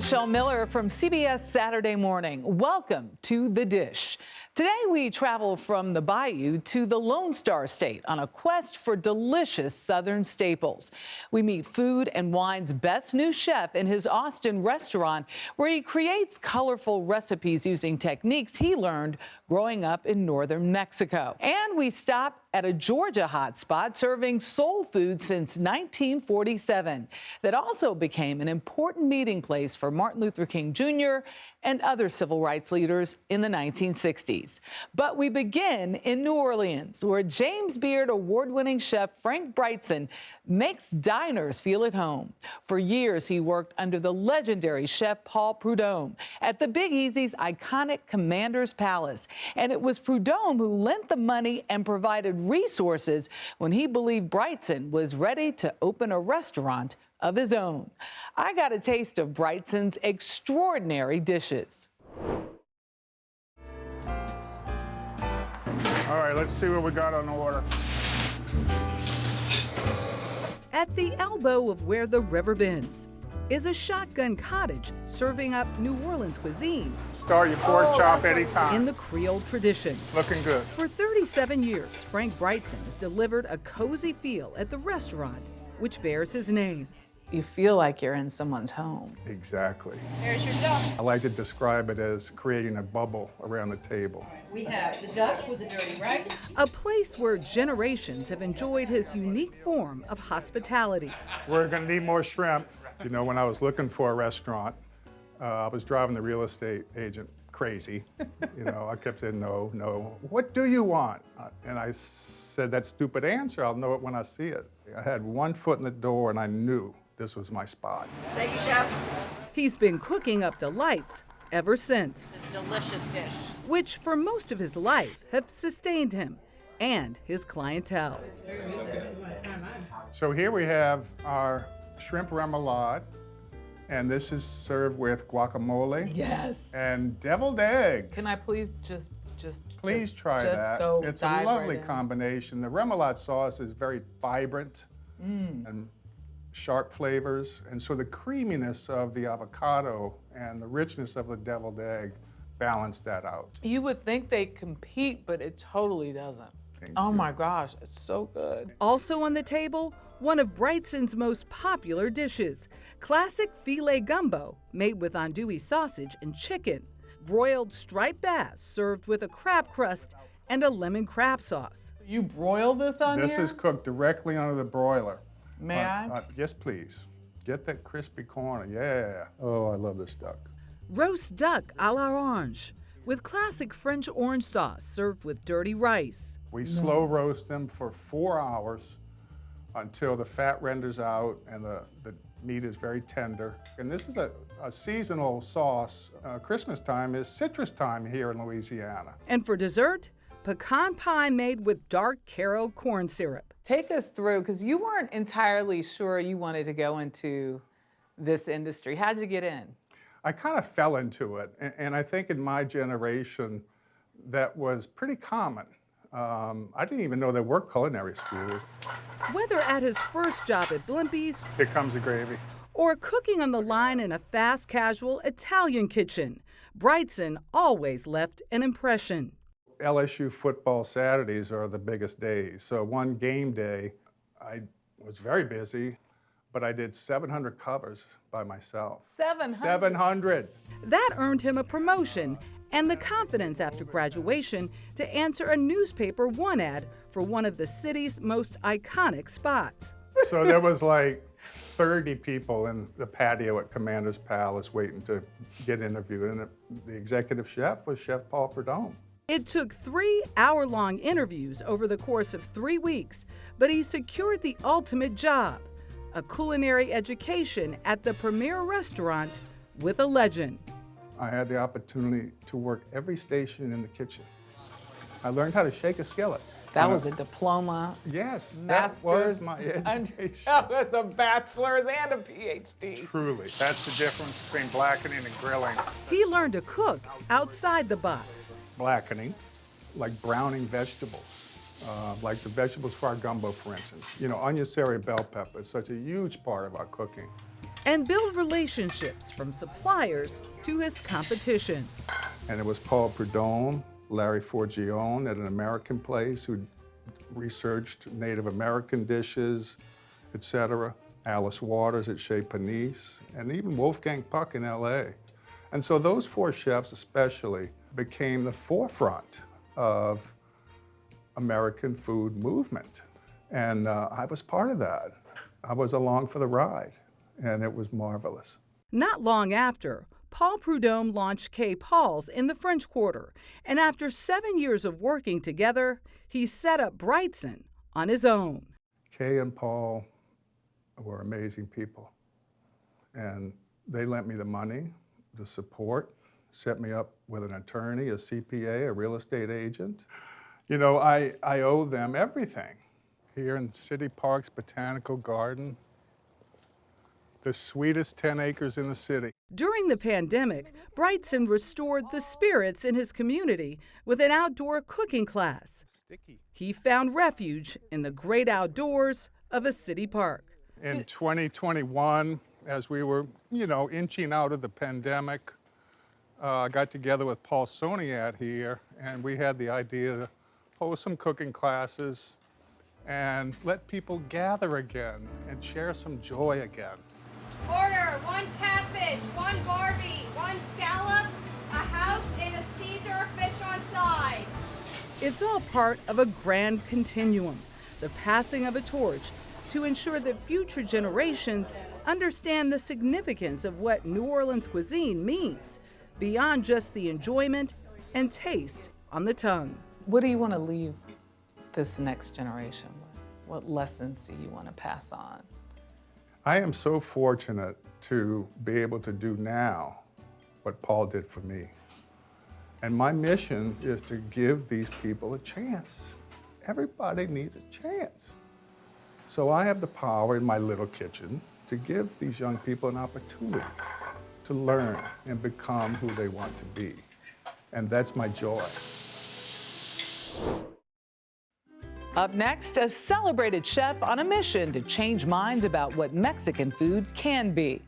Michelle Miller from CBS Saturday Morning. Welcome to The Dish. Today we travel from the bayou to the Lone Star State on a quest for delicious Southern staples. We meet Food and Wine's best new chef in his Austin restaurant, where he creates colorful recipes using techniques he learned growing up in northern Mexico. And we stop at a Georgia hotspot serving soul food since 1947 that also became an important meeting place for Martin Luther King Jr. and other civil rights leaders in the 1960s. But we begin in New Orleans, where James Beard award-winning chef Frank Brightson makes diners feel at home. For years, he worked under the legendary chef Paul Prudhomme at the Big Easy's iconic Commander's Palace. And it was Prudhomme who lent the money and provided resources when he believed Brightson was ready to open a restaurant of his own. I got a taste of Brightson's extraordinary dishes. All right, let's see what we got on the order. At the elbow of where the river bends is a shotgun cottage serving up New Orleans cuisine. Start your pork chop anytime. In the Creole tradition. Looking good. For 37 years, Frank Brightson has delivered a cozy feel at the restaurant, which bears his name. You feel like you're in someone's home. Exactly. There's your duck. I like to describe it as creating a bubble around the table. We have the duck with the dirty rice. A place where generations have enjoyed his unique form of hospitality. We're gonna need more shrimp. You know, when I was looking for a restaurant, I was driving the real estate agent crazy. You know, I kept saying, no, no. What do you want? And I said, that stupid answer, I'll know it when I see it. I had one foot in the door and I knew this was my spot. Thank you, chef. He's been cooking up delights ever since, This delicious dish. which for most of his life have sustained him and his clientele. So here we have our shrimp remoulade, and this is served with guacamole. Yes. And deviled eggs. Can I please just Please try just that. go It's a dive lovely right in? combination. The remoulade sauce is very vibrant and sharp flavors, and so the creaminess of the avocado and the richness of the deviled egg balance that out. You would think they compete, but it totally doesn't. Oh my gosh, it's so good. Also on the table, one of Brightson's most popular dishes, classic filet gumbo made with andouille sausage and chicken, broiled striped bass served with a crab crust and a lemon crab sauce. You broil this on This here? is cooked directly under the broiler. May I? Yes, please. Get that crispy corner, yeah. Oh, I love this duck. Roast duck à l'orange with classic French orange sauce served with dirty rice. We slow roast them for 4 hours until the fat renders out and the meat is very tender. And this is a seasonal sauce. Christmas time is citrus time here in Louisiana. And for dessert, pecan pie made with dark Caro corn syrup. Take us through, because you weren't entirely sure you wanted to go into this industry. How'd you get in? I kind of fell into it, and I think in my generation that was pretty common. I didn't even know there were culinary schools. Whether at his first job at Blimpie's Here comes the gravy. or cooking on the line in a fast casual Italian kitchen, Brightson always left an impression. LSU football Saturdays are the biggest days. So one game day, I was very busy, but I did 700 covers by myself. 700? 700. That earned him a promotion and the confidence after graduation to answer a newspaper one ad for one of the city's most iconic spots. So there was like 30 people in the patio at Commander's Palace waiting to get interviewed, and the executive chef was Chef Paul Prudhomme. It took 3 hour-long interviews over the course of 3 weeks, but he secured the ultimate job, a culinary education at the premier restaurant with a legend. I had the opportunity to work every station in the kitchen. I learned how to shake a skillet. That was a diploma. Yes, Master's, that was my education. Oh, that's a bachelor's and a PhD. Truly, that's the difference between blackening and grilling. He learned to cook outside the box. Blackening, like browning vegetables, like the vegetables for our gumbo, for instance. You know, onion, celery, bell pepper is such a huge part of our cooking. and build relationships from suppliers to his competition. And it was Paul Prudhomme, Larry Forgione at an American place who researched Native American dishes, etc. Alice Waters at Chez Panisse, and even Wolfgang Puck in LA. And so those four chefs especially became the forefront of American food movement. And I was part of that. I was along for the ride, and it was marvelous. Not long after, Paul Prudhomme launched K. Paul's in the French Quarter, and after 7 years of working together, he set up Brightson on his own. Kay and Paul were amazing people, and they lent me the money, the support, set me up with an attorney, a CPA, a real estate agent. You know, I owe them everything. Here in City Park's Botanical Garden, the sweetest 10 acres in the city. During the pandemic, Brightson restored the spirits in his community with an outdoor cooking class. He found refuge in the great outdoors of a city park. In 2021, as we were, inching out of the pandemic, I got together with Paul Soniat here, and we had the idea to host some cooking classes and let people gather again and share some joy again. Order 1 catfish, 1 Barbie, 1 scallop, a house, and a Caesar fish on side. It's all part of a grand continuum, the passing of a torch to ensure that future generations understand the significance of what New Orleans cuisine means, beyond just the enjoyment and taste on the tongue. What do you want to leave this next generation with? What lessons do you want to pass on? I am so fortunate to be able to do now what Paul did for me. And my mission is to give these people a chance. Everybody needs a chance. So I have the power in my little kitchen to give these young people an opportunity to learn and become who they want to be. And that's my joy. Up next, a celebrated chef on a mission to change minds about what Mexican food can be.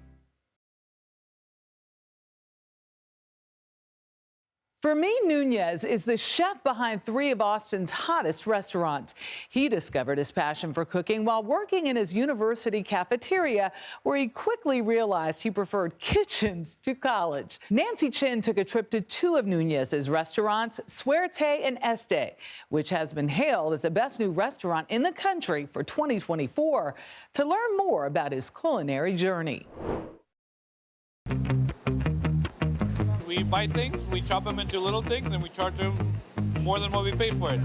Fermin Nunez is the chef behind 3 of Austin's hottest restaurants. He discovered his passion for cooking while working in his university cafeteria, where he quickly realized he preferred kitchens to college. Nancy Chin took a trip to 2 of Nunez's restaurants, Suerte and Este, which has been hailed as the best new restaurant in the country for 2024, to learn more about his culinary journey. We buy things, we chop them into little things, and we charge them more than what we paid for it.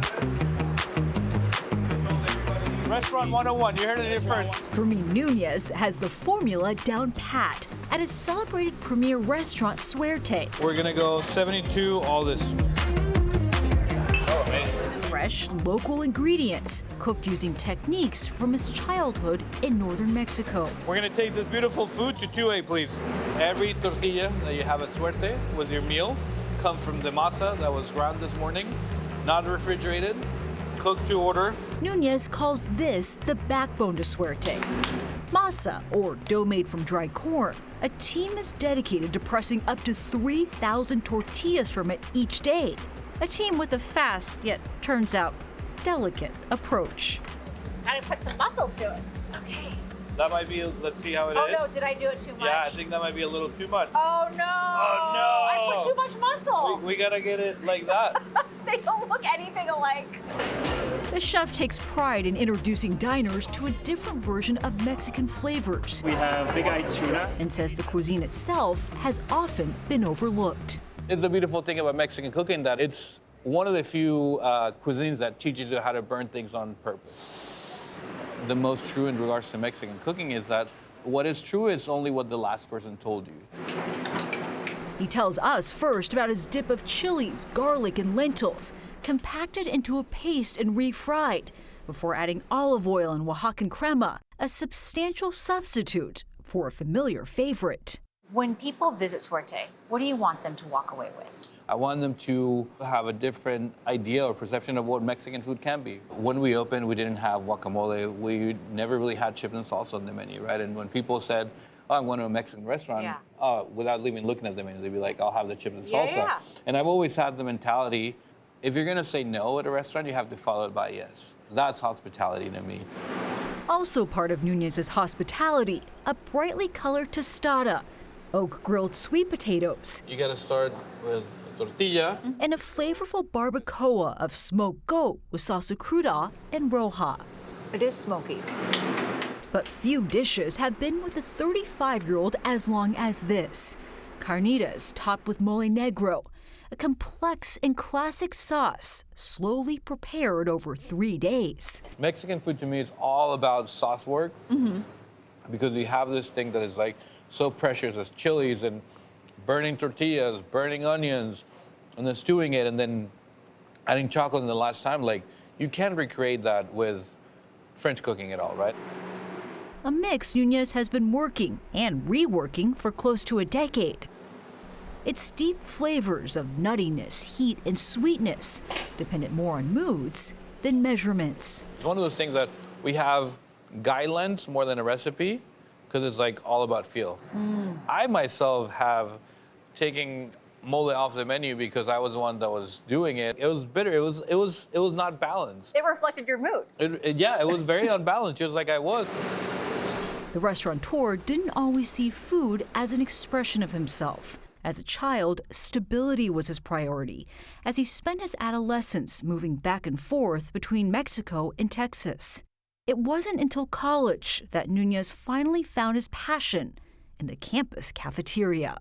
Restaurant 101, you heard it here first. Fermin Nunez has the formula down pat at his celebrated premier restaurant, Suerte. We're gonna go 72, all this. Oh, amazing. Fresh, local ingredients, cooked using techniques from his childhood in northern Mexico. We're gonna take this beautiful food to 2A, please. Every tortilla that you have at Suerte with your meal comes from the masa that was ground this morning, not refrigerated, cooked to order. Nunez calls this the backbone to Suerte. Masa, or dough made from dried corn. A team is dedicated to pressing up to 3,000 tortillas from it each day. A team with a fast, yet turns out delicate approach. Gotta put some muscle to it. Okay. That might be, let's see how it is. Oh no, did I do it too much? Yeah, I think that might be a little too much. Oh no! Oh no! I put too much muscle. We gotta get it like that. They don't look anything alike. The chef takes pride in introducing diners to a different version of Mexican flavors. We have big-eyed tuna. And says the cuisine itself has often been overlooked. It's the beautiful thing about Mexican cooking that it's one of the few cuisines that teaches you how to burn things on purpose. The most true in regards to Mexican cooking is that what is true is only what the last person told you. He tells us first about his dip of chilies, garlic, and lentils, compacted into a paste and refried, before adding olive oil and Oaxacan crema, a substantial substitute for a familiar favorite. When people visit Suerte, what do you want them to walk away with? I want them to have a different idea or perception of what Mexican food can be. When we opened, we didn't have guacamole. We never really had chips and salsa on the menu, right? And when people said, oh, I'm going to a Mexican restaurant, Yeah. without even looking at the menu, they'd be like, I'll have the chips and Yeah, salsa. yeah. And I've always had the mentality, if you're going to say no at a restaurant, you have to follow it by yes. That's hospitality to me. Also part of Nunez's hospitality, a brightly colored tostada, oak grilled sweet potatoes, You got to start with tortilla. and a flavorful barbacoa of smoked goat with salsa cruda and roja. It is smoky. But few dishes have been with a 35-year-old as long as this. Carnitas topped with mole negro, a complex and classic sauce slowly prepared over 3 days. Mexican food to me is all about sauce work, because we have this thing that is like so precious as chilies and burning tortillas, burning onions, and then stewing it, and then adding chocolate in the last time. Like, you can't recreate that with French cooking at all, right? A mix Nunez has been working and reworking for close to a decade. Its deep flavors of nuttiness, heat, and sweetness, dependent more on moods than measurements. It's one of those things that we have guidelines more than a recipe, because it's like all about feel. I myself have taken mole off the menu because I was the one that was doing it. It was bitter. It was not balanced. It reflected your mood. Yeah, it was very unbalanced, just like I was. The restaurateur didn't always see food as an expression of himself. As a child, stability was his priority, as he spent his adolescence moving back and forth between Mexico and Texas. It wasn't until college that Nunez finally found his passion in the campus cafeteria.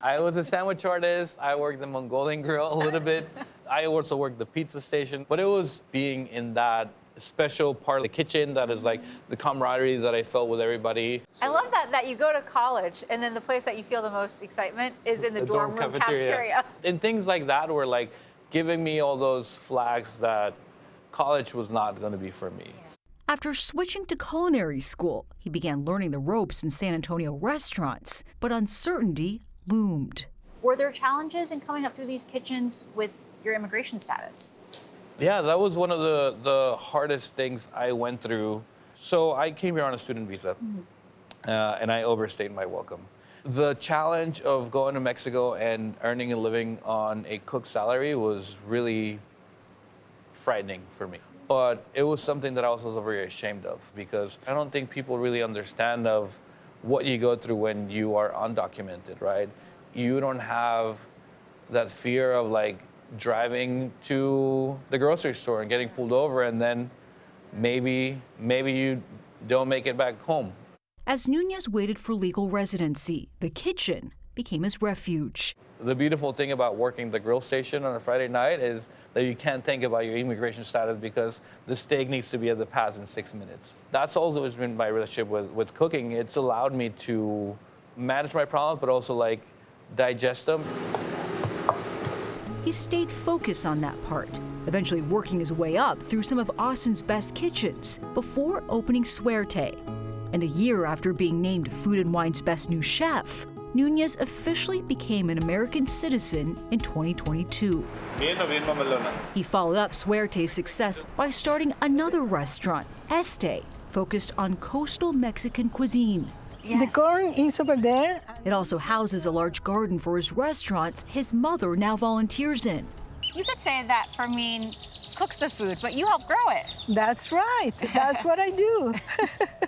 I was a sandwich artist. I worked the Mongolian grill a little bit. I also worked the pizza station. But it was being in that special part of the kitchen that is like the camaraderie that I felt with everybody. I love that you go to college and then the place that you feel the most excitement is in the dorm room cafeteria. And things like that were like giving me all those flags that college was not going to be for me. After switching to culinary school, he began learning the ropes in San Antonio restaurants, but uncertainty loomed. Were there challenges in coming up through these kitchens with your immigration status? Yeah, that was one of the hardest things I went through. So I came here on a student visa, and I overstayed my welcome. The challenge of going to Mexico and earning a living on a cook's salary was really frightening for me. But it was something that I was also very ashamed of, because I don't think people really understand of what you go through when you are undocumented, right? You don't have that fear of like driving to the grocery store and getting pulled over, and then maybe you don't make it back home. As Nunez waited for legal residency, the kitchen became his refuge. The beautiful thing about working the grill station on a Friday night is that you can't think about your immigration status because the steak needs to be at the pass in 6 minutes. That's also been my relationship with cooking. It's allowed me to manage my problems, but also like digest them. He stayed focused on that part, eventually working his way up through some of Austin's best kitchens before opening Suerte. And a year after being named Food and Wine's best new chef, Nunez officially became an American citizen in 2022. He followed up Suerte's success by starting another restaurant, Este, focused on coastal Mexican cuisine. The corn is over there. It also houses a large garden for his restaurants his mother now volunteers in. You could say that Fermin cooks the food, but you help grow it. That's right. That's what I do.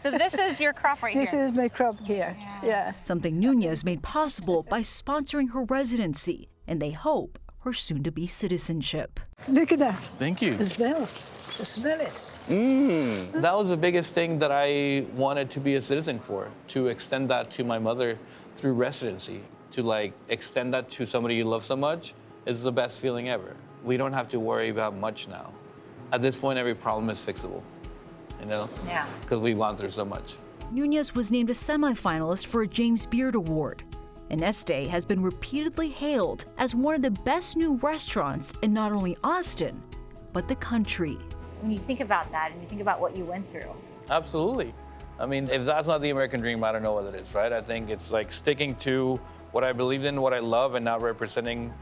So this is your crop right This here. is my crop here. Yes. Something Nunez made possible by sponsoring her residency, and they hope her soon-to-be citizenship. Look at that. Thank you. Smell. Smell it. That was the biggest thing that I wanted to be a citizen for, to extend that to my mother through residency, to like extend that to somebody you love so much is the best feeling ever. We don't have to worry about much now. At this point, every problem is fixable, you know? Yeah. Because we've gone through so much. Nunez was named a semifinalist for a James Beard Award, and Este has been repeatedly hailed as one of the best new restaurants in not only Austin, but the country. When you think about that and you think about what you went through. Absolutely. I mean, if that's not the American dream, I don't know what it is, right? I think it's like sticking to what I believed in, what I love, and not representing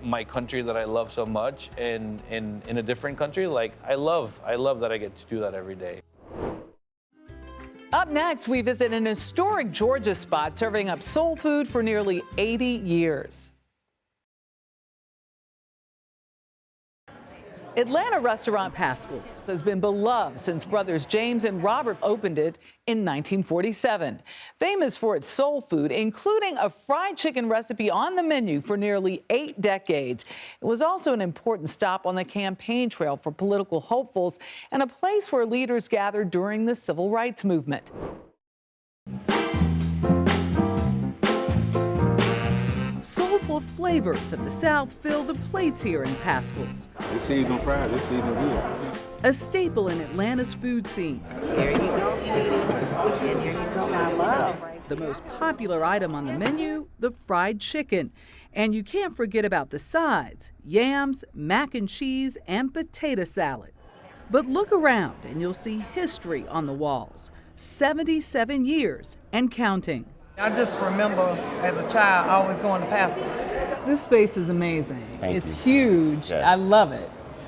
my country that I love so much in a different country. Like, I love that I get to do that every day. Up next, we visit an historic Georgia spot serving up soul food for nearly 80 years. Atlanta restaurant Pascals has been beloved since brothers James and Robert opened it in 1947. Famous for its soul food, including a fried chicken recipe on the menu for nearly 8 decades. It was also an important stop on the campaign trail for political hopefuls and a place where leaders gathered during the civil rights movement. Soulful flavors of the South fill the plates here in Pascals, This season fried, this season good. a staple in Atlanta's food scene. Here you go, sweetie. And here you go, my love. The most popular item on the menu, the fried chicken. And you can't forget about the sides, yams, mac and cheese, and potato salad. But look around and you'll see history on the walls. 77 years and counting. I just remember as a child always going to Pascals. This space is amazing. Thank it's you. huge. Yes. I love it.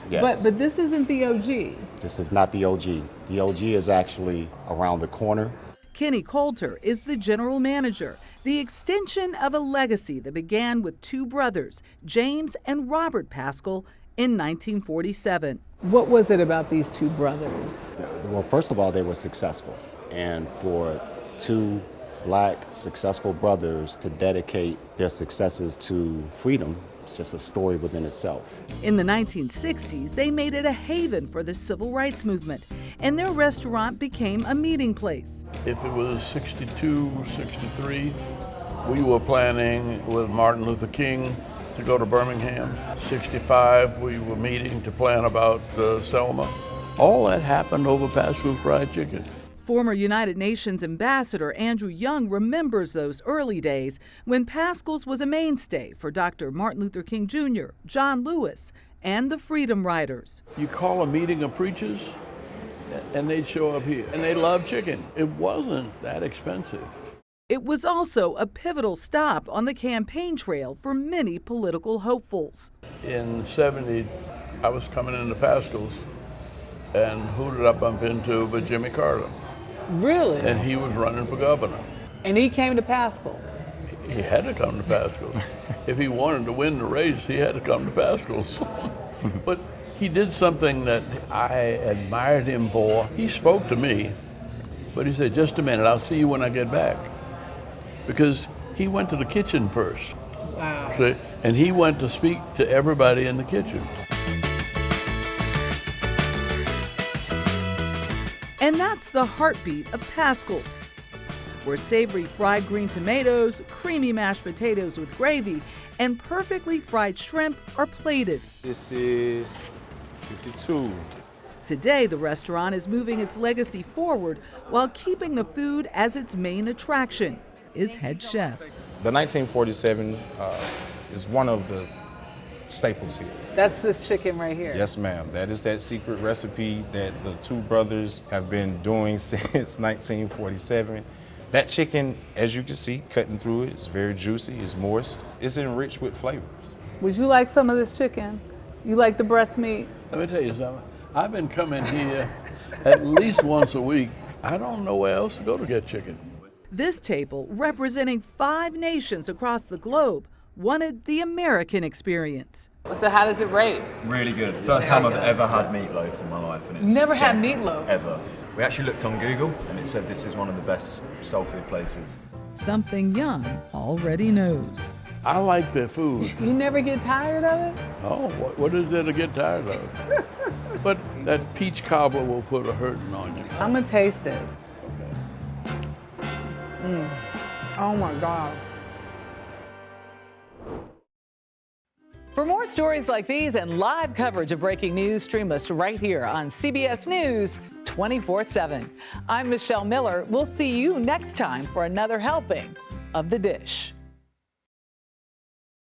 Yes. But this isn't the OG. This is not the OG. The OG is actually around the corner. Kenny Coulter is the general manager, the extension of a legacy that began with 2 brothers, James and Robert Pascal, in 1947. What was it about these 2 brothers? Well, first of all, they were successful. And for 2 Black successful brothers to dedicate their successes to freedom, it's just a story within itself. In the 1960s, they made it a haven for the civil rights movement, and their restaurant became a meeting place. If it was 62, 63, we were planning with Martin Luther King to go to Birmingham. 65, we were meeting to plan about Selma. All that happened over Pascal's Fried Chicken. Former United Nations Ambassador Andrew Young remembers those early days when Pascal's was a mainstay for Dr. Martin Luther King Jr., John Lewis, and the Freedom Riders. You call a meeting of preachers, and they'd show up here, and they love chicken. It wasn't that expensive. It was also a pivotal stop on the campaign trail for many political hopefuls. In '70, I was coming into Pascal's, and who did I bump into but Jimmy Carter? Really? And he was running for governor. And he came to Pascal. He had to come to Pascal's. If he wanted to win the race, he had to come to Pascal's. But he did something that I admired him for. He spoke to me, but he said, just a minute, I'll see you when I get back. Because he went to the kitchen first. Wow. See? And he went to speak to everybody in the kitchen. And that's the heartbeat of Pascal's, where savory fried green tomatoes, creamy mashed potatoes with gravy, and perfectly fried shrimp are plated. This is 52. Today, the restaurant is moving its legacy forward while keeping the food as its main attraction, is head chef. The 1947 is one of the staples here. That's this chicken right here. Yes, ma'am. That is that secret recipe that the 2 brothers have been doing since 1947. That chicken, as you can see, cutting through it, is very juicy, it's moist, it's enriched with flavors. Would you like some of this chicken? You like the breast meat? Let me tell you something. I've been coming here at least once a week. I don't know where else to go to get chicken. This table, representing 5 nations across the globe, wanted the American experience. So how does it rate? Really good. First time I've ever had meatloaf in my life. And it's Never had meatloaf? Ever. We actually looked on Google and it said this is one of the best soul food places. Something Young already knows. I like their food. You never get tired of it? Oh, what is there to get tired of? But that peach cobbler will put a hurting on you. I'm gonna taste it. Oh my God. For more stories like these and live coverage of breaking news, stream us right here on CBS News 24/7. I'm Michelle Miller. We'll see you next time for another helping of The Dish.